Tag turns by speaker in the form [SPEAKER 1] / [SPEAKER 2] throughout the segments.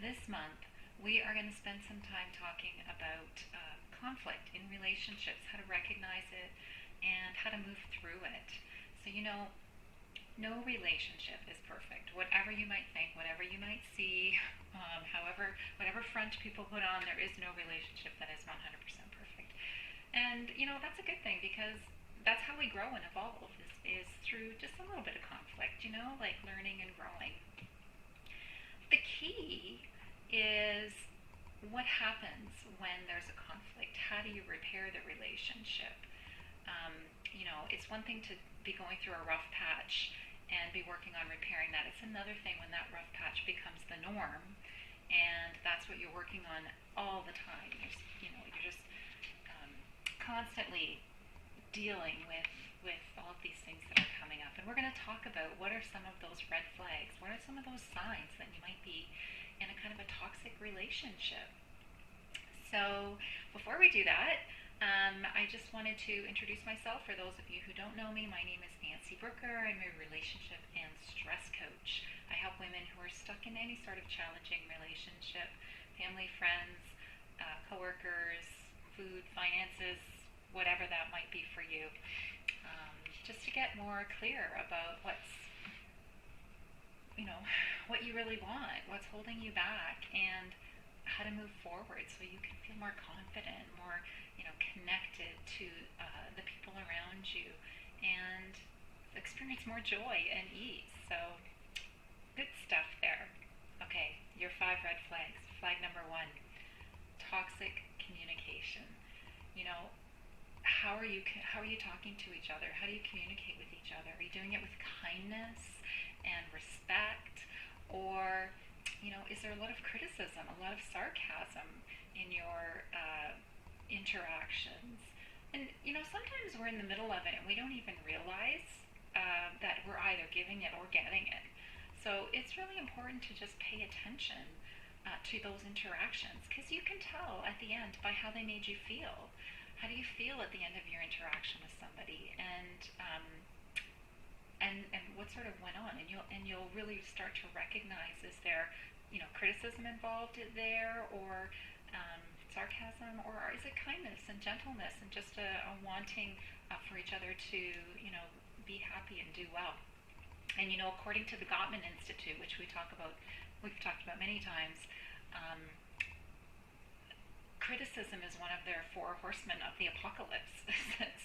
[SPEAKER 1] this month we are going to spend some time talking about conflict in relationships, how to recognize it, and how to move through it. So, no relationship is perfect. Whatever you might think, whatever you might see, whatever front people put on, there is no relationship that is 100% perfect. And, that's a good thing because that's how we grow and evolve is through just a little bit of conflict, like learning and growing. The key is what happens when there's a conflict. How do you repair the relationship? It's one thing to be going through a rough patch and be working on repairing that. It's another thing when that rough patch becomes the norm, and that's what you're working on all the time. You're just constantly dealing with all of these things that are coming up. And we're going to talk about what are some of those red flags, what are some of those signs that you might be in a kind of a toxic relationship. So before we do that, I just wanted to introduce myself. For those of you who don't know me, my name is Nancy Brooker. I'm a relationship and stress coach. I help women who are stuck in any sort of challenging relationship, family, friends, coworkers, food, finances, whatever that might be for you, just to get more clear about what you really want, what's holding you back, and how to move forward so you can feel more confident, more connected to the people around you, and experience more joy and ease. So good stuff there. Okay, your 5 red flags. Flag number 1, toxic communication. How are you talking to each other? How do you communicate with each other? Are you doing it with kindness and respect, or is there a lot of criticism, a lot of sarcasm in your interactions? And sometimes we're in the middle of it and we don't even realize that we're either giving it or getting it. So it's really important to just pay attention to those interactions, because you can tell at the end by how they made you feel. How do you feel at the end of your interaction with somebody, and what sort of went on? And you'll really start to recognize, is there criticism involved there, or sarcasm, or is it kindness and gentleness and just a wanting for each other to be happy and do well? And according to the Gottman Institute, which we've talked about many times, criticism is one of their 4 horsemen of the apocalypse.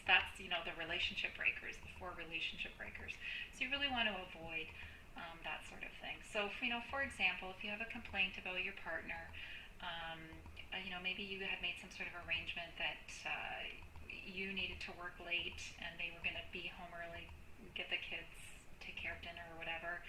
[SPEAKER 1] That's the relationship breakers, the 4 relationship breakers. So you really want to avoid that sort of thing. So for example, if you have a complaint about your partner, maybe you had made some sort of arrangement that you needed to work late and they were going to be home early, get the kids, take care of dinner or whatever,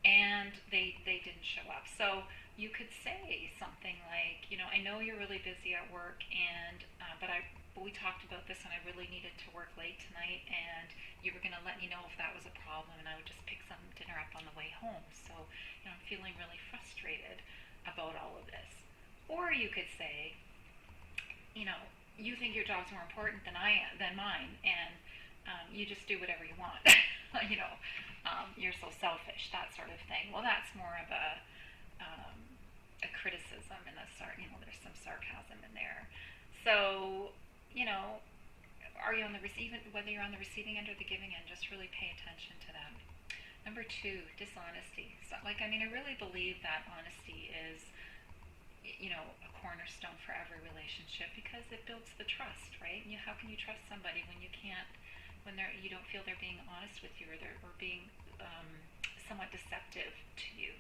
[SPEAKER 1] and they didn't show up. So you could say something like, I know you're really busy at work, and but we talked about this, and I really needed to work late tonight, and you were going to let me know if that was a problem, and I would just pick some dinner up on the way home. So I'm feeling really frustrated about all of this. Or you could say, you think your job's more important than mine, and you just do whatever you want. You're so selfish, that sort of thing. Well, that's more of a criticism, and there's some sarcasm in there. So, are you on the whether you're on the receiving end or the giving end, just really pay attention to that. Number 2, dishonesty. So, I really believe that honesty is, a cornerstone for every relationship, because it builds the trust, right? How can you trust somebody when you don't feel they're being honest with you, or they're being somewhat deceptive to you?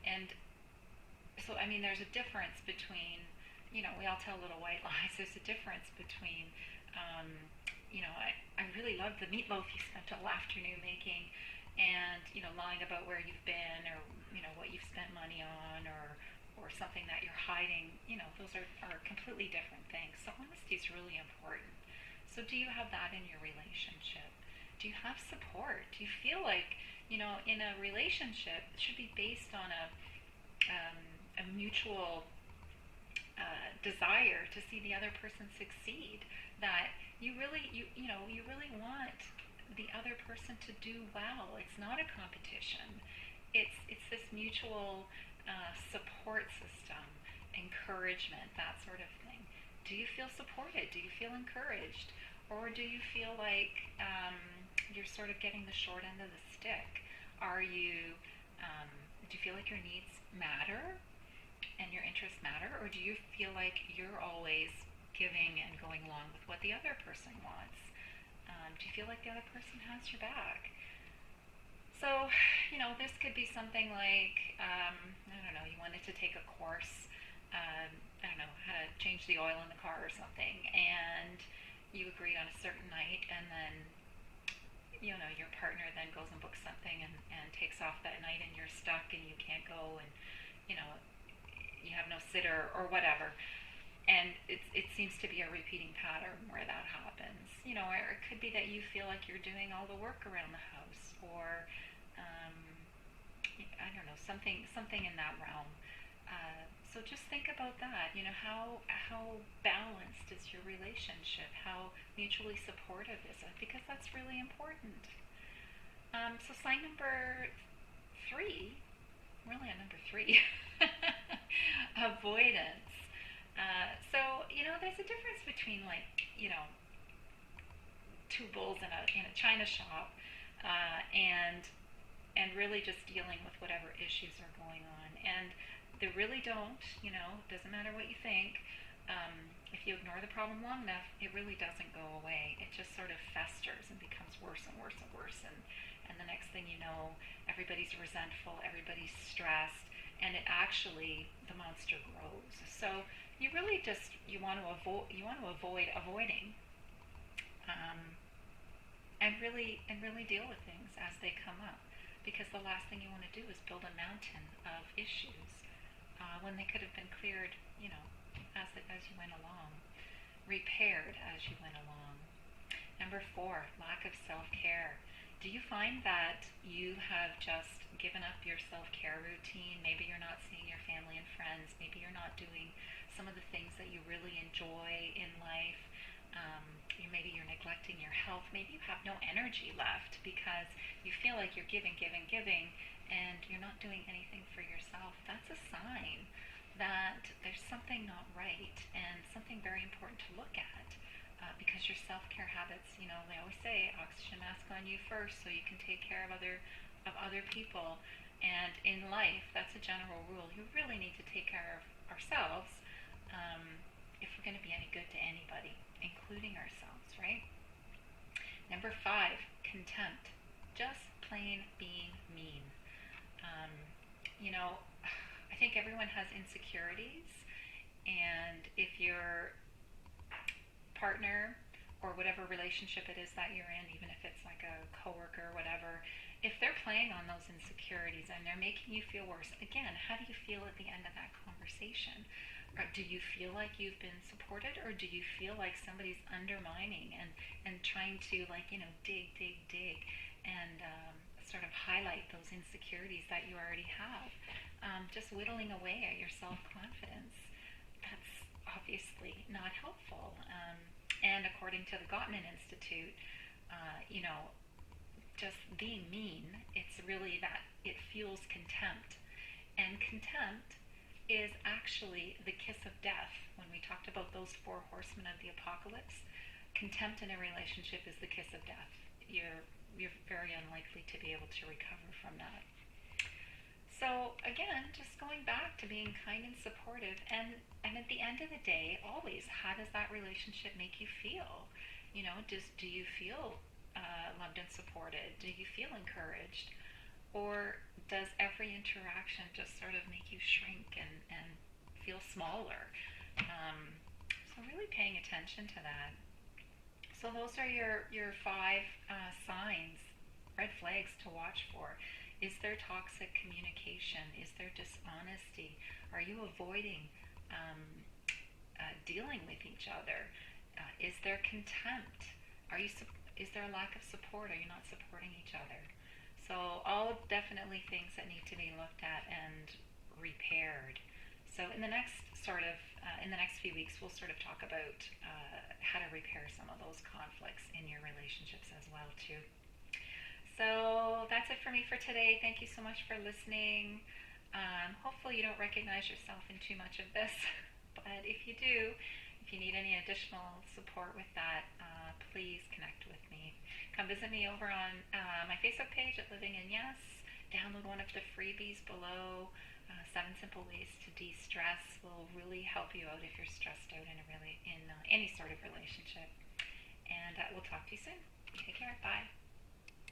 [SPEAKER 1] And so, there's a difference between, we all tell little white lies. There's a difference between, I really love the meatloaf you spent all afternoon making, and, lying about where you've been, or, what you've spent money on, or something that you're hiding. Those are completely different things. So honesty is really important. So do you have that in your relationship? Do you have support? Do you feel like, in a relationship, it should be based on a mutual desire to see the other person succeed, that you really want the other person to do well. It's not a competition. It's this mutual support system, encouragement, that sort of thing. Do you feel supported? Do you feel encouraged? Or do you feel like you're sort of getting the short end of the stick? Are you, do you feel like your needs matter and your interests matter? Or do you feel like you're always giving and going along with what the other person wants? Do you feel like the other person has your back? So, this could be something like, I don't know, you wanted to take a course, I don't know, how to change the oil in the car or something, and you agreed on a certain night, and then, your partner then goes and books something and takes off that night, and you're stuck and you can't go, and, you know, you have no sitter or whatever. And it seems to be a repeating pattern where that happens. Or it could be that you feel like you're doing all the work around the house, or um, I don't know, something in that realm. So just think about that. How balanced is your relationship? How mutually supportive is it? Because that's really important. So sign number 3, really on number 3, avoidance. So there's a difference between, like, two bulls in a china shop, and really just dealing with whatever issues are going on. And they really don't, doesn't matter what you think. If you ignore the problem long enough, it really doesn't go away. It just sort of festers and becomes worse and worse and worse. And the next thing you know, everybody's resentful, everybody's stressed, and the monster grows. So you really just, you want to avoid avoiding, and really deal with things as they come up, because the last thing you want to do is build a mountain of issues when they could have been cleared, as you went along, repaired as you went along. Number 4, lack of self-care. Do you find that you have just given up your self-care routine? Maybe you're not seeing your family and friends. Maybe you're not doing some of the things that you really enjoy in life. Maybe you're neglecting your health. Maybe you have no energy left because you feel like you're giving, and you're not doing anything for yourself. That's a sign that there's something not right, and something very important to look at. Because your self-care habits, they always say oxygen mask on you first so you can take care of other people. And in life, that's a general rule. You really need to take care of ourselves if we're going to be any good to anybody, including ourselves, right? Number 5, contempt. Just plain being mean. Um, I think everyone has insecurities, and if your partner or whatever relationship it is that you're in, even if it's like a coworker or whatever, if they're playing on those insecurities and they're making you feel worse, again, how do you feel at the end of that conversation? Or do you feel like you've been supported, or do you feel like somebody's undermining and trying to, like, dig and sort of highlight those insecurities that you already have, just whittling away at your self-confidence? That's obviously not helpful. And according to the Gottman Institute, just being mean, it's really that it fuels contempt. And contempt is actually the kiss of death. When we talked about those 4 horsemen of the apocalypse, contempt in a relationship is the kiss of death. You're very unlikely to be able to recover from that. So again, just going back to being kind and supportive, and at the end of the day, always, how does that relationship make you feel? Do you feel loved and supported? Do you feel encouraged? Or does every interaction just sort of make you shrink and feel smaller? So really paying attention to that. So those are your 5 signs, red flags to watch for. Is there toxic communication? Is there dishonesty? Are you avoiding dealing with each other? Is there contempt? Is there a lack of support? Are you not supporting each other? So all definitely things that need to be looked at and repaired. So in the next few weeks, we'll sort of talk about how to repair some of those conflicts in your relationships as well too. So that's it for me for today. Thank you so much for listening. Hopefully you don't recognize yourself in too much of this, but if you do, if you need any additional support with that, please connect with me. Come visit me over on my Facebook page at Living in Yes. Download one of the freebies below. 7 simple ways to de-stress will really help you out if you're stressed out in any sort of relationship. And we'll talk to you soon. Take care. Bye.